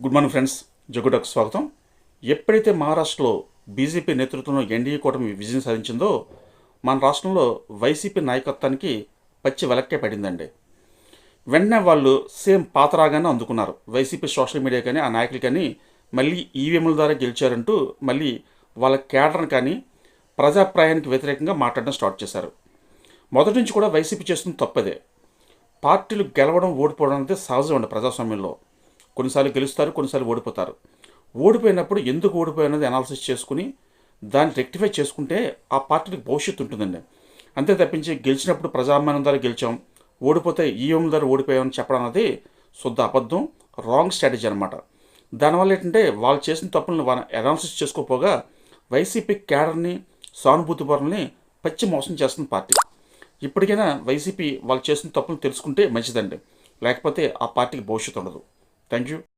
Good morning friends, జగుటకు స్వాగతం. ఎప్పుడైతే మహారాష్ట్రలో బీజేపీ నేతృత్వంలో ఎన్డీఏ కూటమి విజయం సాధించిందో మన రాష్ట్రంలో వైసీపీ నాయకత్వానికి పచ్చి వెలక్కే పడిందండి. వెంటనే వాళ్ళు సేమ్ పాతరాగానే అందుకున్నారు. వైసీపీ సోషల్ మీడియా కానీ ఆ నాయకులు కానీ మళ్ళీ ఈవీఎంల ద్వారా గెలిచారంటూ మళ్ళీ వాళ్ళ కేడర్ని కానీ ప్రజాప్రాయానికి వ్యతిరేకంగా మాట్లాడడం స్టార్ట్ చేశారు. మొదటి నుంచి కూడా వైసీపీ చేస్తున్న తప్పదే. పార్టీలు గెలవడం ఓడిపోవడం అనేది సహజం అండి ప్రజాస్వామ్యంలో. కొన్నిసార్లు గెలుస్తారు, కొన్నిసార్లు ఓడిపోతారు. ఓడిపోయినప్పుడు ఎందుకు ఓడిపోయినది అనాలిసిస్ చేసుకుని దాన్ని రెక్టిఫై చేసుకుంటే ఆ పార్టీకి భవిష్యత్తు ఉంటుందండి. అంతే తప్పించి గెలిచినప్పుడు ప్రజాభిమానం ద్వారా గెలిచాం, ఓడిపోతే ఈవీఎంల ద్వారా ఓడిపోయామని చెప్పడం అనేది శుద్ధ అబద్ధం, రాంగ్ స్ట్రాటజీ అనమాట. దానివల్ల ఏంటంటే వాళ్ళు చేసిన తప్పులను అనాలిసిస్ చేసుకోపోగా వైసీపీ క్యాడర్ని, సానుభూతి పరులని పచ్చి మోసం చేస్తుంది పార్టీ. ఇప్పటికైనా వైసీపీ వాళ్ళు చేసిన తప్పులను తెలుసుకుంటే మంచిదండి, లేకపోతే ఆ పార్టీకి భవిష్యత్తు ఉండదు. Thank you.